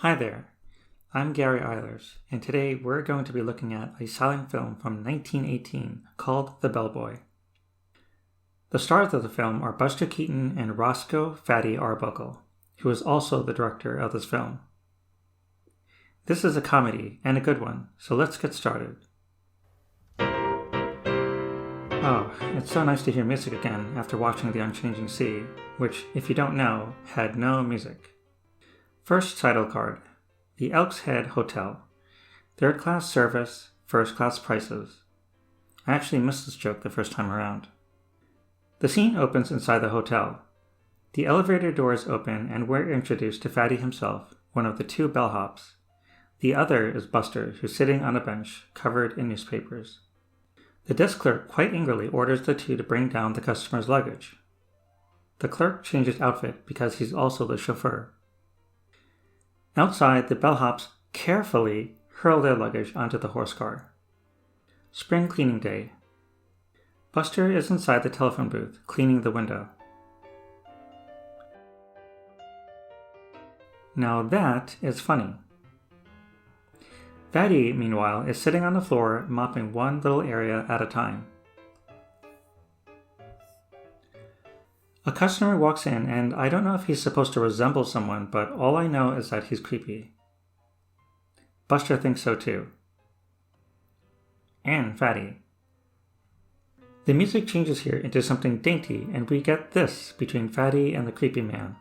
Hi there, I'm Garry Eilers, and today we're going to be looking at a silent film from 1918 called The Bellboy. The stars of the film are Buster Keaton and Roscoe "Fatty" Arbuckle, who is also the director of this film. This is a comedy, and a good one, so let's get started. Oh, it's so nice to hear music again after watching The Unchanging Sea, which, if you don't know, had no music. First title card, The Elks Head Hotel. Third class service, first class prices. I actually missed this joke the first time around. The scene opens inside the hotel. The elevator doors open and we're introduced to Fatty himself, one of the two bellhops. The other is Buster, who's sitting on a bench, covered in newspapers. The desk clerk quite angrily orders the two to bring down the customer's luggage. The clerk changes outfit because he's also the chauffeur. Outside, the bellhops carefully hurl their luggage onto the horse car. Spring cleaning day. Buster is inside the telephone booth, cleaning the window. Now that is funny. Fatty, meanwhile, is sitting on the floor, mopping one little area at a time. A customer walks in, and I don't know if he's supposed to resemble someone, but all I know is that he's creepy. Buster thinks so too. And Fatty. The music changes here into something dainty, and we get this between Fatty and the creepy man.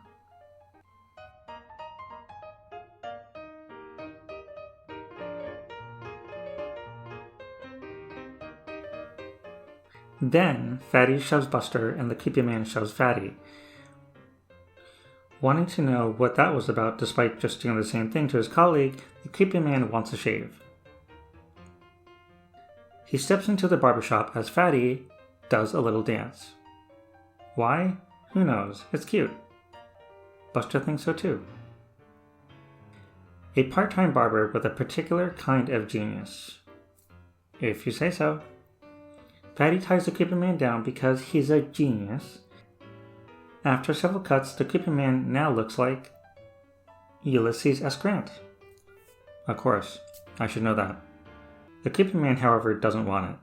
Then, Fatty shoves Buster and the creepy man shoves Fatty. Wanting to know what that was about despite just doing the same thing to his colleague, the creepy man wants a shave. He steps into the barbershop as Fatty does a little dance. Why? Who knows? It's cute. Buster thinks so too. A part-time barber with a particular kind of genius. If you say so. Fatty ties the creepy man down because he's a genius. After several cuts, the creepy man now looks like Ulysses S. Grant. Of course, I should know that. The creepy man, however, doesn't want it.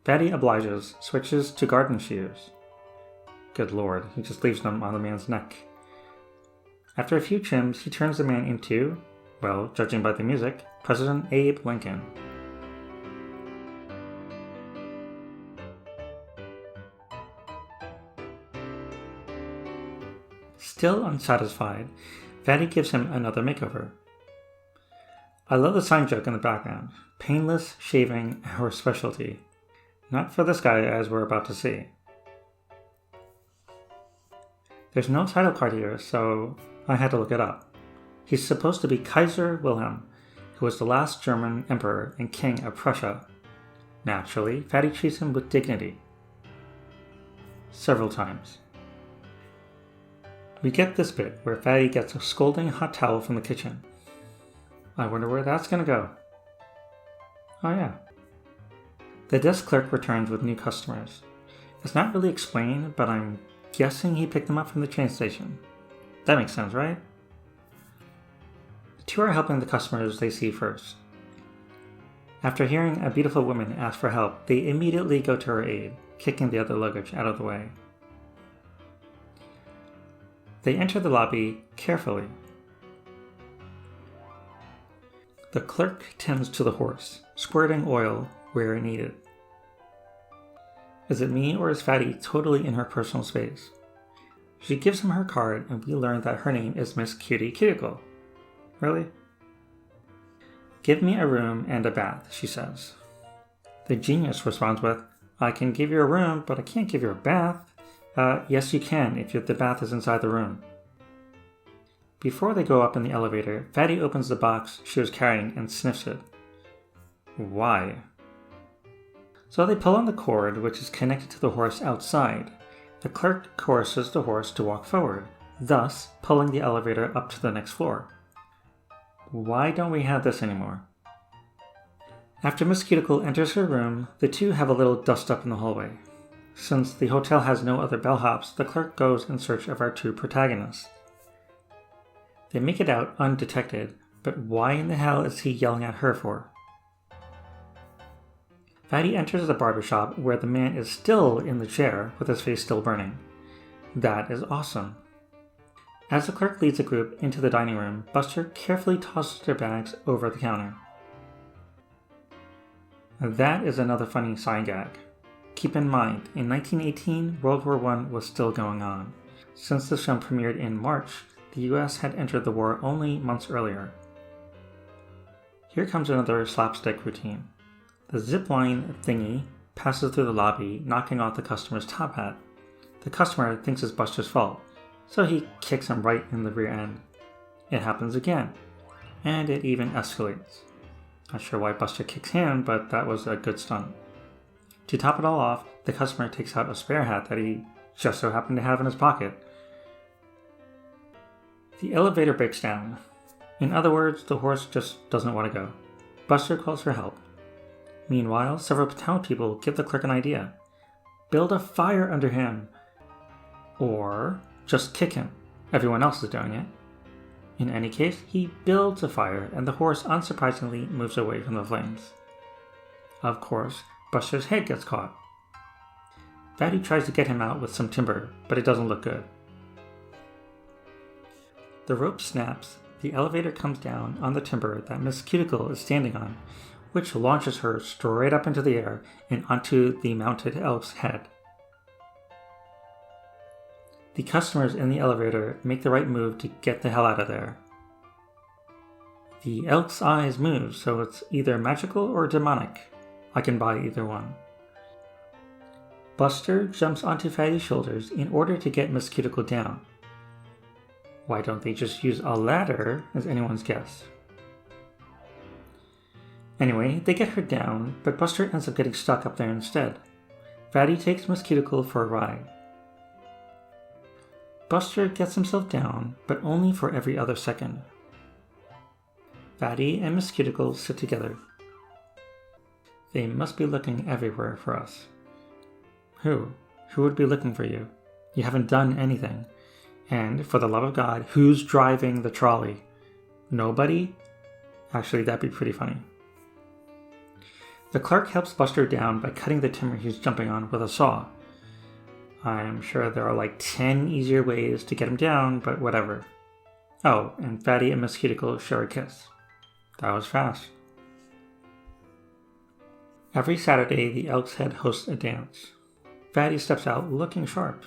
Fatty obliges, switches to garden shears. Good lord, he just leaves them on the man's neck. After a few trims, he turns the man into, well, judging by the music, President Abe Lincoln. Still unsatisfied, Fatty gives him another makeover. I love the sign joke in the background. Painless shaving, our specialty. Not for this guy, as we're about to see. There's no title card here, so I had to look it up. He's supposed to be Kaiser Wilhelm, who was the last German emperor and king of Prussia. Naturally, Fatty treats him with dignity. Several times. We get this bit where Fatty gets a scolding hot towel from the kitchen. I wonder where that's going to go. Oh yeah. The desk clerk returns with new customers. It's not really explained, but I'm guessing he picked them up from the train station. That makes sense, right? The two are helping the customers they see first. After hearing a beautiful woman ask for help, they immediately go to her aid, kicking the other luggage out of the way. They enter the lobby carefully. The clerk tends to the horse, squirting oil where needed. Is it me, or is Fatty totally in her personal space? She gives him her card, and we learn that her name is Miss Cutie Cuticle. Really? Give me a room and a bath, she says. The genius responds with, I can give you a room, but I can't give you a bath. Yes you can, if the bath is inside the room. Before they go up in the elevator, Fatty opens the box she was carrying and sniffs it. Why? So they pull on the cord, which is connected to the horse outside. The clerk coerces the horse to walk forward, thus pulling the elevator up to the next floor. Why don't we have this anymore? After Miss Cuticle enters her room, the two have a little dust-up in the hallway. Since the hotel has no other bellhops, the clerk goes in search of our two protagonists. They make it out undetected, But why in the hell is he yelling at her for? Fatty enters the barbershop where the man is still in the chair with his face still burning. That is awesome. As the clerk leads the group into the dining room, Buster carefully tosses their bags over the counter. That is another funny side gag. Keep in mind, in 1918, World War I was still going on. Since the film premiered in March, the US had entered the war only months earlier. Here comes another slapstick routine. The zipline thingy passes through the lobby, knocking off the customer's top hat. The customer thinks it's Buster's fault, so he kicks him right in the rear end. It happens again, and it even escalates. Not sure why Buster kicks him, but that was a good stunt. To top it all off, the customer takes out a spare hat that he just so happened to have in his pocket. The elevator breaks down. In other words, the horse just doesn't want to go. Buster calls for help. Meanwhile, several townspeople give the clerk an idea. Build a fire under him. Or just kick him. Everyone else is doing it. In any case, he builds a fire and the horse unsurprisingly moves away from the flames. Of course, Buster's head gets caught. Fatty tries to get him out with some timber, but it doesn't look good. The rope snaps, the elevator comes down on the timber that Miss Cuticle is standing on, which launches her straight up into the air and onto the mounted elk's head. The customers in the elevator make the right move to get the hell out of there. The elk's eyes move, so it's either magical or demonic. I can buy either one. Buster jumps onto Fatty's shoulders in order to get Miss Cuticle down. Why don't they just use a ladder, is anyone's guess. Anyway, they get her down, but Buster ends up getting stuck up there instead. Fatty takes Miss Cuticle for a ride. Buster gets himself down, but only for every other second. Fatty and Miss Cuticle sit together. They must be looking everywhere for us. Who? Who would be looking for you? You haven't done anything. And, for the love of God, who's driving the trolley? Nobody? Actually, that'd be pretty funny. The clerk helps Buster down by cutting the timber he's jumping on with a saw. I'm sure there are like 10 easier ways to get him down, but whatever. Oh, and Fatty and Miss Cuticle share a kiss. That was fast. Every Saturday, the Elk's Head hosts a dance. Fatty steps out looking sharp.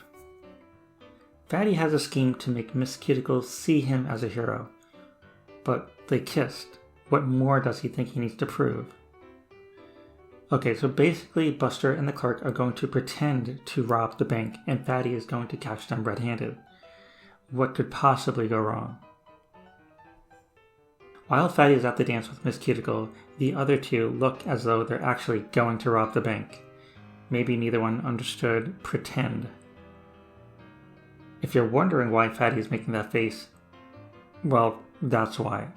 Fatty has a scheme to make Miss Cuticle see him as a hero. But they kissed. What more does he think he needs to prove? Okay, so basically Buster and the clerk are going to pretend to rob the bank and Fatty is going to catch them red-handed. What could possibly go wrong? While Fatty is at the dance with Miss Cuticle, the other two look as though they're actually going to rob the bank. Maybe neither one understood pretend. If you're wondering why Fatty is making that face, well, that's why.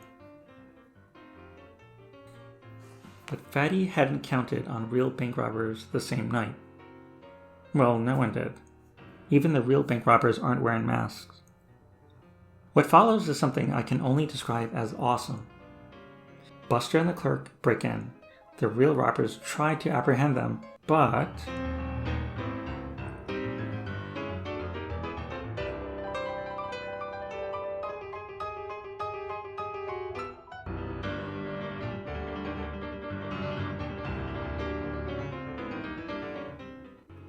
But Fatty hadn't counted on real bank robbers the same night. Well, no one did. Even the real bank robbers aren't wearing masks. What follows is something I can only describe as awesome. Buster and the clerk break in. The real robbers try to apprehend them, but...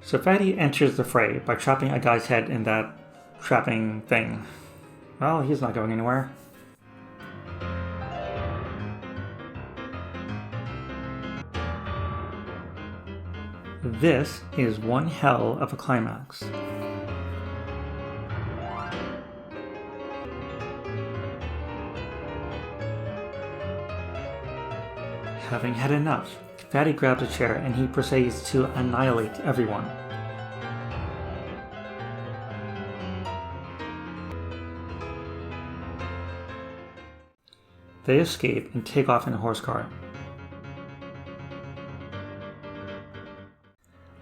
So Fatty enters the fray by trapping a guy's head in that trapping thing. Well, he's not going anywhere. This is one hell of a climax. Having had enough, Fatty grabs a chair and he proceeds to annihilate everyone. They escape and take off in a horse cart.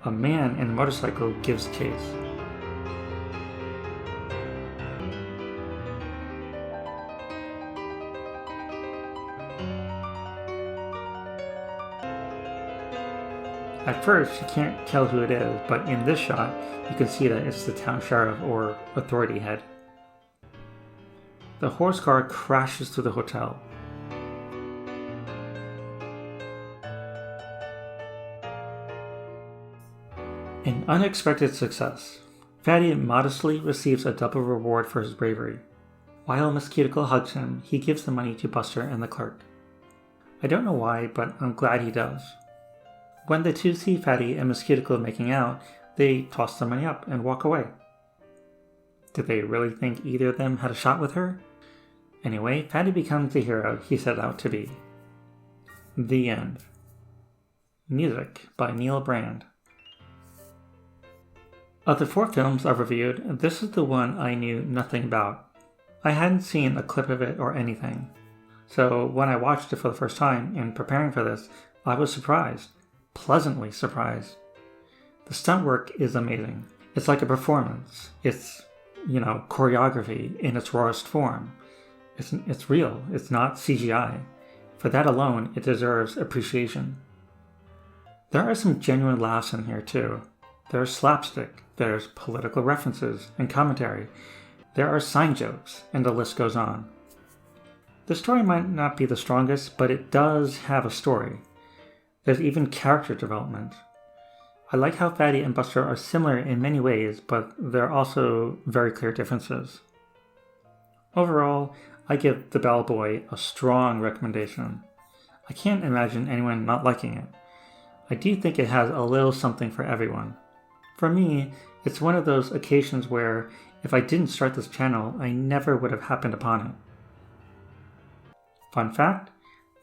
A man in a motorcycle gives chase. At first, you can't tell who it is, but in this shot, you can see that it's the town sheriff or authority head. The horse car crashes through the hotel. An unexpected success. Fatty modestly receives a double reward for his bravery. While Miss Cuticle hugs him, he gives the money to Buster and the clerk. I don't know why, but I'm glad he does. When the two see Fatty and Miss Cuticle making out, they toss the money up and walk away. Did they really think either of them had a shot with her? Anyway, Fatty becomes the hero he set out to be. The end. Music by Neil Brand. Of the 4 films I've reviewed, this is the one I knew nothing about. I hadn't seen a clip of it or anything. So when I watched it for the first time in preparing for this, I was surprised. Pleasantly surprised. The stunt work is amazing. It's like a performance. It's, choreography in its rawest form. It's real. It's not CGI. For that alone, it deserves appreciation. There are some genuine laughs in here too. There's slapstick, there's political references and commentary, there are sign jokes, and the list goes on. The story might not be the strongest, but it does have a story. There's even character development. I like how Fatty and Buster are similar in many ways, but there are also very clear differences. Overall, I give The Bellboy a strong recommendation. I can't imagine anyone not liking it. I do think it has a little something for everyone. For me, it's one of those occasions where if I didn't start this channel, I never would have happened upon it. Fun fact,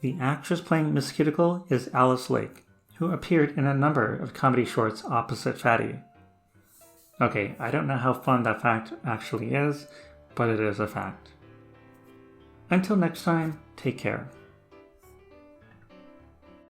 the actress playing Miss Cuticle is Alice Lake, who appeared in a number of comedy shorts opposite Fatty. Okay, I don't know how fun that fact actually is, but it is a fact. Until next time, take care.